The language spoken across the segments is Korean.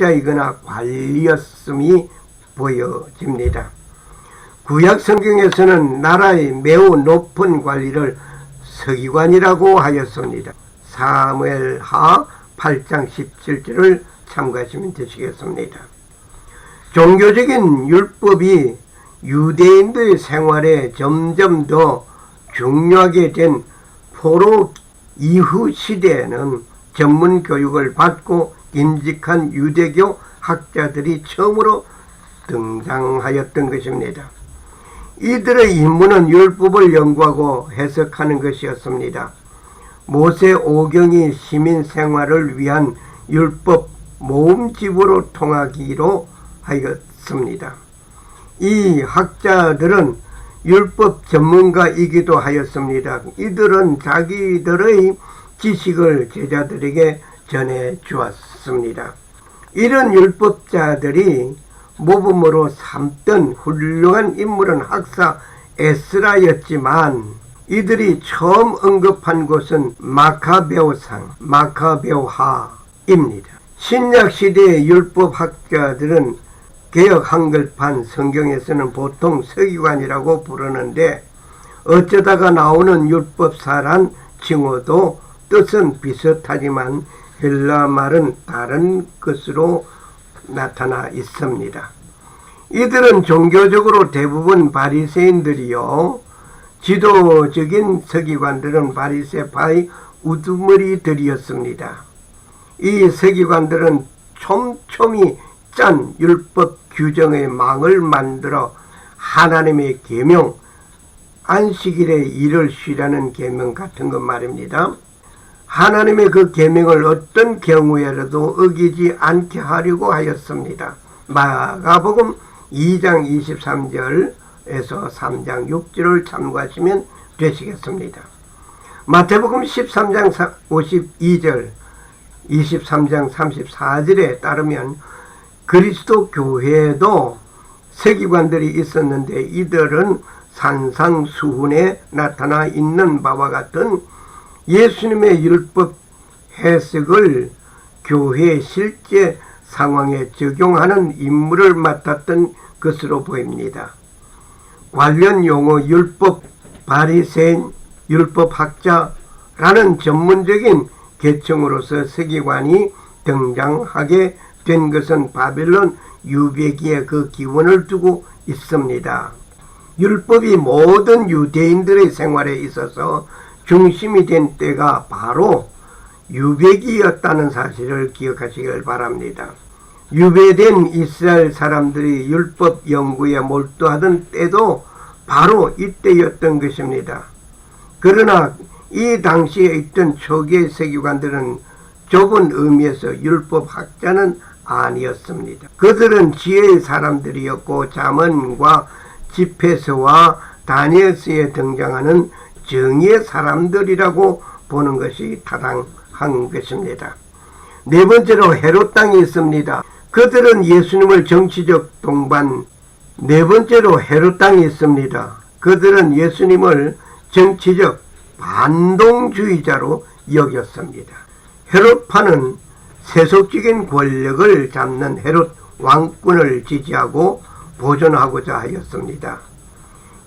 학자이거나 관리였음이 보여집니다. 구약 성경에서는 나라의 매우 높은 관리를 서기관이라고 하였습니다. 사무엘하 8장 17절을 참고하시면 되시겠습니다. 종교적인 율법이 유대인들의 생활에 점점 더 중요하게 된 포로 이후 시대에는 전문 교육을 받고 임직한 유대교 학자들이 처음으로 등장하였던 것입니다. 이들의 임무는 율법을 연구하고 해석하는 것이었습니다. 모세 오경이 시민 생활을 위한 율법 모음집으로 통하기로 하였습니다. 이 학자들은 율법 전문가이기도 하였습니다. 이들은 자기들의 지식을 제자들에게 전해 주었습니다. 이런 율법자들이 모범으로 삼던 훌륭한 인물은 학사 에스라였지만 이들이 처음 언급한 곳은 마카베오상, 마카베오하입니다. 신약시대의 율법학자들은 개역 한글판 성경에서는 보통 서기관이라고 부르는데 어쩌다가 나오는 율법사란 칭호도 뜻은 비슷하지만 헬라 말은 다른 것으로 나타나 있습니다. 이들은 종교적으로 대부분 바리새인들이요, 지도적인 서기관들은 바리새파의 우두머리들이었습니다. 이 서기관들은 촘촘히 짠 율법 규정의 망을 만들어 하나님의 계명, 안식일에 일을 쉬라는 계명 같은 것 말입니다. 하나님의 그 계명을 어떤 경우에라도 어기지 않게 하려고 하였습니다. 마가복음 2장 23절에서 3장 6절을 참고하시면 되시겠습니다. 마태복음 13장 52절, 23장 34절에 따르면 그리스도 교회에도 서기관들이 있었는데 이들은 산상수훈에 나타나 있는 바와 같은 예수님의 율법 해석을 교회의 실제 상황에 적용하는 임무를 맡았던 것으로 보입니다. 관련 용어 율법 바리새인, 율법학자라는 전문적인 계층으로서 서기관이 등장하게 된 것은 바벨론 유배기에 그 기원을 두고 있습니다. 율법이 모든 유대인들의 생활에 있어서 중심이 된 때가 바로 유배기였다는 사실을 기억하시길 바랍니다. 유배된 이스라엘 사람들이 율법 연구에 몰두하던 때도 바로 이때였던 것입니다. 그러나 이 당시에 있던 초기의 서기관들은 좁은 의미에서 율법학자는 아니었습니다. 그들은 지혜의 사람들이었고 잠언과 집회서와 다니엘서에 등장하는 정의의 사람들이라고 보는 것이 타당한 것입니다. 네 번째로 헤롯 땅이 있습니다. 그들은 예수님을 정치적 동반, 네 번째로 헤롯 땅이 있습니다. 그들은 예수님을 정치적 반동주의자로 여겼습니다. 헤롯파는 세속적인 권력을 잡는 헤롯 왕권을 지지하고 보존하고자 하였습니다.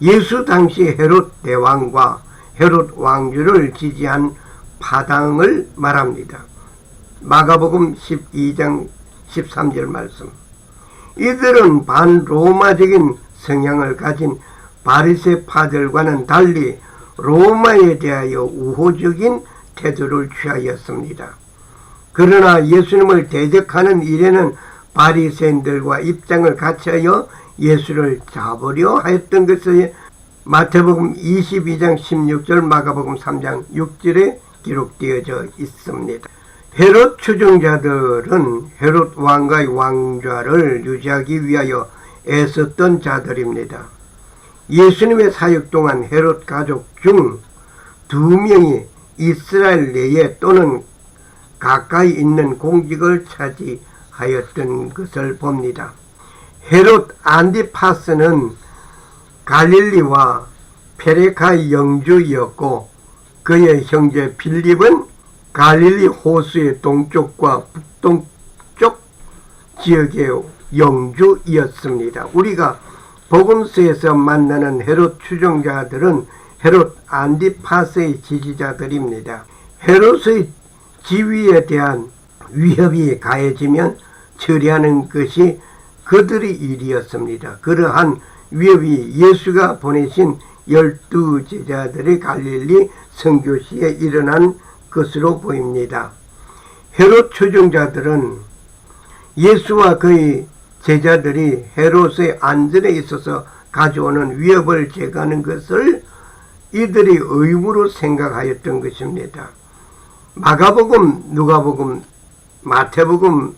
예수 당시 헤롯 대왕과 헤롯 왕조를 지지한 파당을 말합니다. 마가복음 12장 13절 말씀. 이들은 반로마적인 성향을 가진 바리새파들과는 달리 로마에 대하여 우호적인 태도를 취하였습니다. 그러나 예수님을 대적하는 일에는 바리새인들과 입장을 같이하여 예수를 잡으려 하였던 것이 마태복음 22장 16절, 마가복음 3장 6절에 기록되어져 있습니다. 헤롯 추종자들은 헤롯 왕가의 왕좌를 유지하기 위하여 애썼던 자들입니다. 예수님의 사역 동안 헤롯 가족 중 2명이 이스라엘 내에 또는 가까이 있는 공직을 차지하였던 것을 봅니다. 헤롯 안디파스는 갈릴리와 페레카의 영주이었고 그의 형제 빌립은 갈릴리 호수의 동쪽과 북동쪽 지역의 영주이었습니다. 우리가 복음서에서 만나는 헤롯 추종자들은 헤롯 안디파스의 지지자들입니다. 헤롯의 지위에 대한 위협이 가해지면 처리하는 것이 그들의 일이었습니다. 그러한 위협이 예수가 보내신 12제자들의 갈릴리 선교시에 일어난 것으로 보입니다. 헤롯 추종자들은 예수와 그의 제자들이 헤롯의 안전에 있어서 가져오는 위협을 제거하는 것을 이들이 의무로 생각하였던 것입니다. 마가복음, 누가복음, 마태복음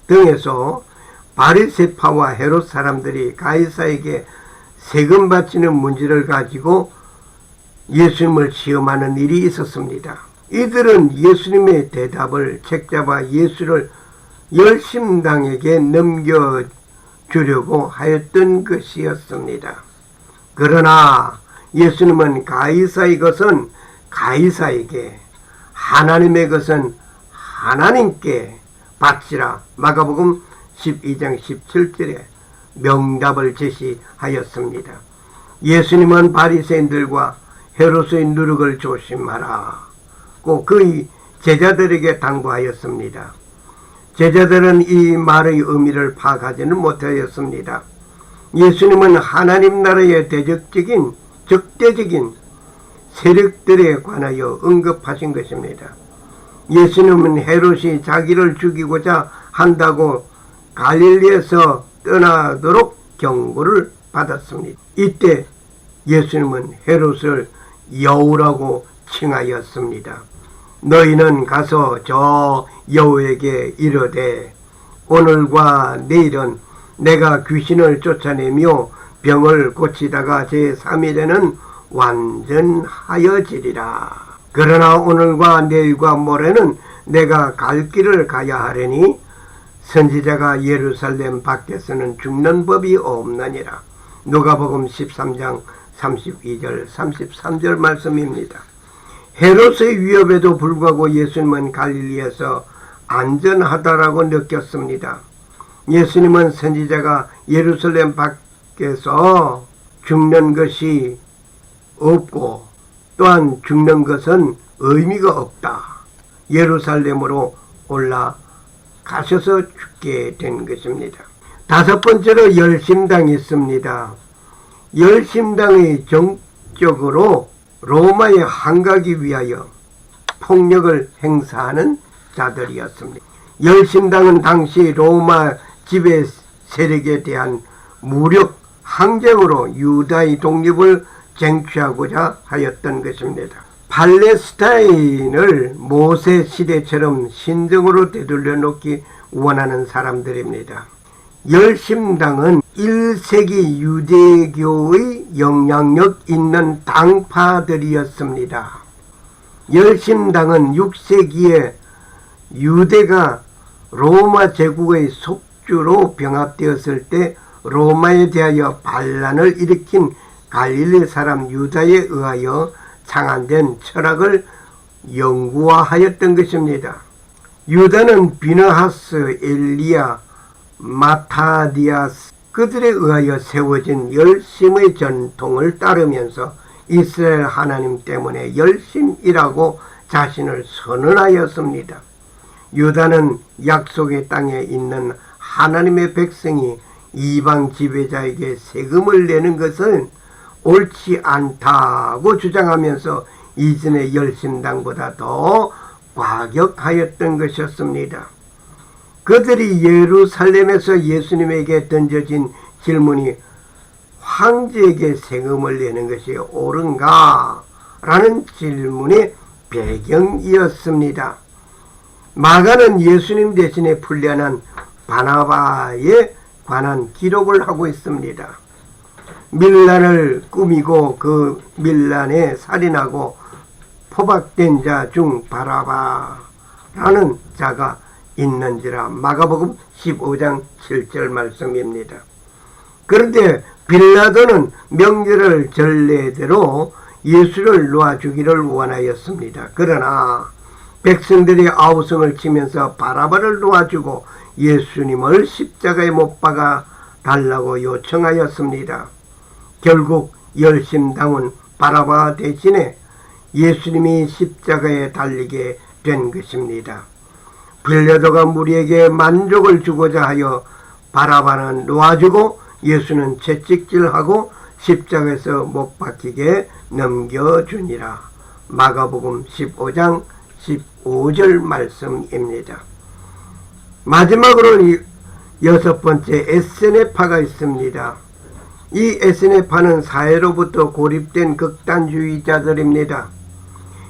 등에서 바리새파와 헤롯 사람들이 가이사에게 세금 바치는 문제를 가지고 예수님을 시험하는 일이 있었습니다. 이들은 예수님의 대답을 책잡아 예수를 열심당에게 넘겨주려고 하였던 것이었습니다. 그러나 예수님은 가이사의 것은 가이사에게, 하나님의 것은 하나님께 바치라. 마가복음 12장 17절에 명답을 제시하였습니다. 예수님은 바리새인들과 헤롯의 누룩을 조심하라고 그의 제자들에게 당부하였습니다. 제자들은 이 말의 의미를 파악하지는 못하였습니다. 예수님은 하나님 나라의 적대적인 세력들에 관하여 언급하신 것입니다. 예수님은 헤롯이 자기를 죽이고자 한다고 갈릴리에서 떠나도록 경고를 받았습니다. 이때 예수님은 헤롯을 여우라고 칭하였습니다. 너희는 가서 저 여우에게 이르되 오늘과 내일은 내가 귀신을 쫓아내며 병을 고치다가 제3일에는 완전하여지리라. 그러나 오늘과 내일과 모레는 내가 갈 길을 가야 하려니 선지자가 예루살렘 밖에서는 죽는 법이 없느니라. 누가복음 13장 32절 33절 말씀입니다. 헤롯의 위협에도 불구하고 예수님은 갈릴리에서 안전하다라고 느꼈습니다. 예수님은 선지자가 예루살렘 밖에서 죽는 것이 없고 또한 죽는 것은 의미가 없다. 예루살렘으로 올라가셔서 죽게 된 것입니다. 다섯 번째로 열심당이 있습니다. 열심당의 정적으로 로마에 항가기 위하여 폭력을 행사하는 자들이었습니다. 열심당은 당시 로마 지배 세력에 대한 무력 항쟁으로 유다의 독립을 쟁취하고자 하였던 것입니다. 팔레스타인을 모세 시대처럼 신정으로 되돌려 놓기 원하는 사람들입니다. 열심당은 1세기 유대교의 영향력 있는 당파들이었습니다. 열심당은 6세기에 유대가 로마 제국의 속주로 병합되었을 때 로마에 대하여 반란을 일으킨 갈릴리 사람 유다에 의하여 창안된 철학을 영구화하였던 것입니다. 유다는 비너하스, 엘리야, 마타디아스 그들에 의하여 세워진 열심의 전통을 따르면서 이스라엘 하나님 때문에 열심이라고 자신을 선언하였습니다. 유다는 약속의 땅에 있는 하나님의 백성이 이방 지배자에게 세금을 내는 것은 옳지 않다고 주장하면서 이전의 열심당보다 더 과격하였던 것이었습니다. 그들이 예루살렘에서 예수님에게 던져진 질문이 황제에게 세금을 내는 것이 옳은가? 라는 질문의 배경이었습니다. 마가는 예수님 대신에 풀려난 바나바에 관한 기록을 하고 있습니다. 밀란을 꾸미고 그 밀란에 살인하고 포박된 자 중 바라바라는 자가 있는지라. 마가복음 15장 7절 말씀입니다. 그런데 빌라도는 명절을 전례대로 예수를 놓아주기를 원하였습니다. 그러나 백성들이 아우성을 치면서 바라바를 놓아주고 예수님을 십자가에 못 박아 달라고 요청하였습니다. 결국 열심당은 바라바 대신에 예수님이 십자가에 달리게 된 것입니다. 빌라도가 무리에게 만족을 주고자 하여 바라바는 놓아주고 예수는 채찍질하고 십자가에서 못 박히게 넘겨주니라. 마가복음 15장 15절 말씀입니다. 마지막으로 여섯 번째 에세네파가 있습니다. 이 에세네파는 사회로부터 고립된 극단주의자들입니다.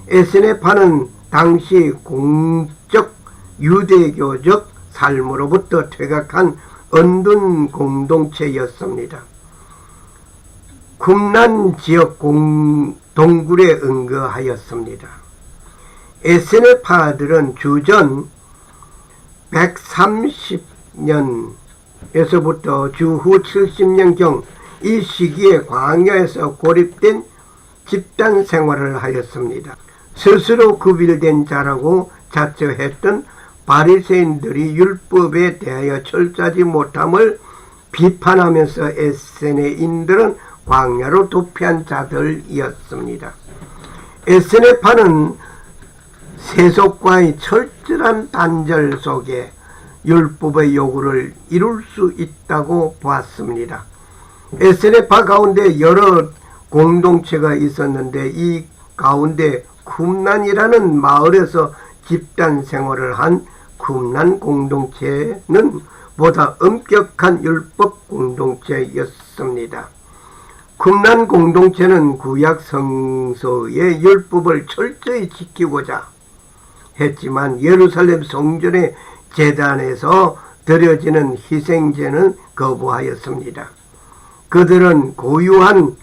에세네파는 당시 공적 유대교적 삶으로부터 퇴각한 언둔 공동체였습니다. 쿰란 지역 동굴에 은거하였습니다. 에세네파들은 주전 130년에서부터 주후 70년경 이 시기에 광야에서 고립된 집단 생활을 하였습니다. 스스로 구별된 자라고 자처했던 바리새인들이 율법에 대하여 철저하지 못함을 비판하면서 에세네인들은 광야로 도피한 자들이었습니다. 에세네파는 세속과의 철저한 단절 속에 율법의 요구를 이룰 수 있다고 보았습니다. 에세네파 가운데 여러 공동체가 있었는데 이 가운데 쿰란이라는 마을에서 집단 생활을 한 쿰란 공동체는 보다 엄격한 율법 공동체였습니다. 쿰란 공동체는 구약 성서의 율법을 철저히 지키고자 했지만 예루살렘 성전의 제단에서 드려지는 희생제는 거부하였습니다. 그들은 고유한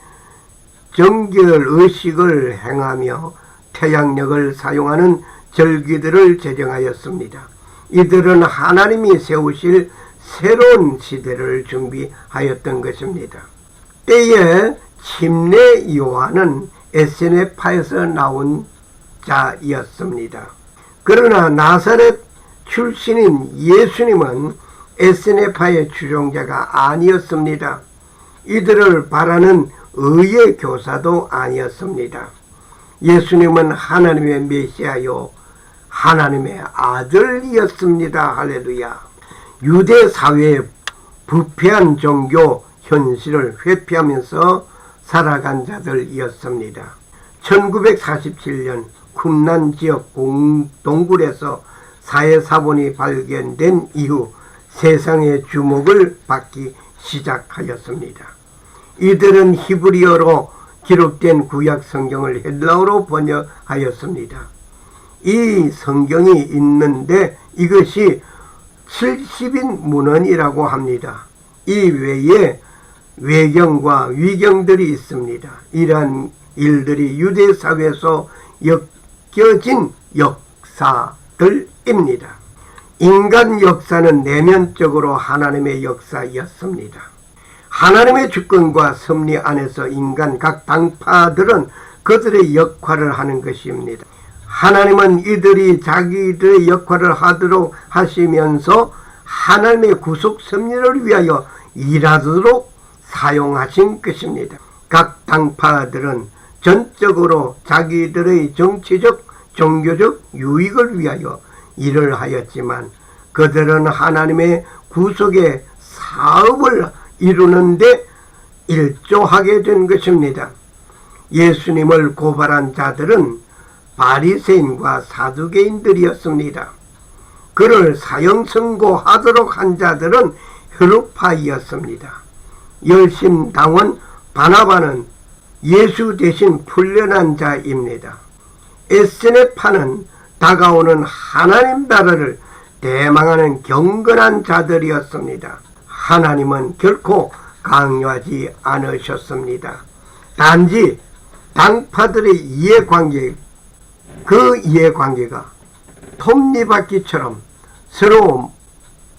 정결의식을 행하며 태양력을 사용하는 절기들을 제정하였습니다. 이들은 하나님이 세우실 새로운 시대를 준비하였던 것입니다. 때에 침례 요한은 에세네파에서 나온 자였습니다. 그러나 나사렛 출신인 예수님은 에세네파의 추종자가 아니었습니다. 이들을 바라는 의의 교사도 아니었습니다. 예수님은 하나님의 메시아요 하나님의 아들이었습니다. 할렐루야. 유대 사회의 부패한 종교 현실을 회피하면서 살아간 자들이었습니다. 1947년 쿰란 지역 동굴에서 사회사본이 발견된 이후 세상의 주목을 받기 시작하였습니다. 이들은 히브리어로 기록된 구약 성경을 헬라어로 번역하였습니다. 이 성경이 있는데 이것이 70인 문헌이라고 합니다. 이 외에 외경과 위경들이 있습니다. 이러한 일들이 유대 사회에서 엮여진 역사들입니다. 인간 역사는 내면적으로 하나님의 역사였습니다. 하나님의 주권과 섭리 안에서 인간 각 당파들은 그들의 역할을 하는 것입니다. 하나님은 이들이 자기들의 역할을 하도록 하시면서 하나님의 구속 섭리를 위하여 일하도록 사용하신 것입니다. 각 당파들은 전적으로 자기들의 정치적, 종교적 유익을 위하여 일을 하였지만 그들은 하나님의 구속의 사업을 이루는데 일조하게 된 것입니다. 예수님을 고발한 자들은 바리새인과 사두개인들이었습니다. 그를 사형 선고하도록 한 자들은 혈루파이었습니다. 열심당원 바나바는 예수 대신 풀려난 자입니다. 에세네파는 다가오는 하나님 나라를 대망하는 경건한 자들이었습니다. 하나님은 결코 강요하지 않으셨습니다. 단지 당파들의 이해관계, 그 이해관계가 톱니바퀴처럼 서로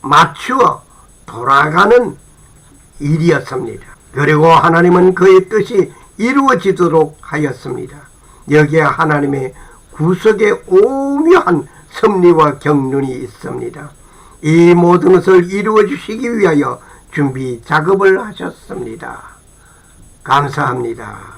맞추어 돌아가는 일이었습니다. 그리고 하나님은 그의 뜻이 이루어지도록 하였습니다. 여기에 하나님의 구속의 오묘한 섭리와 경륜이 있습니다. 이 모든 것을 이루어 주시기 위하여 준비 작업을 하셨습니다. 감사합니다.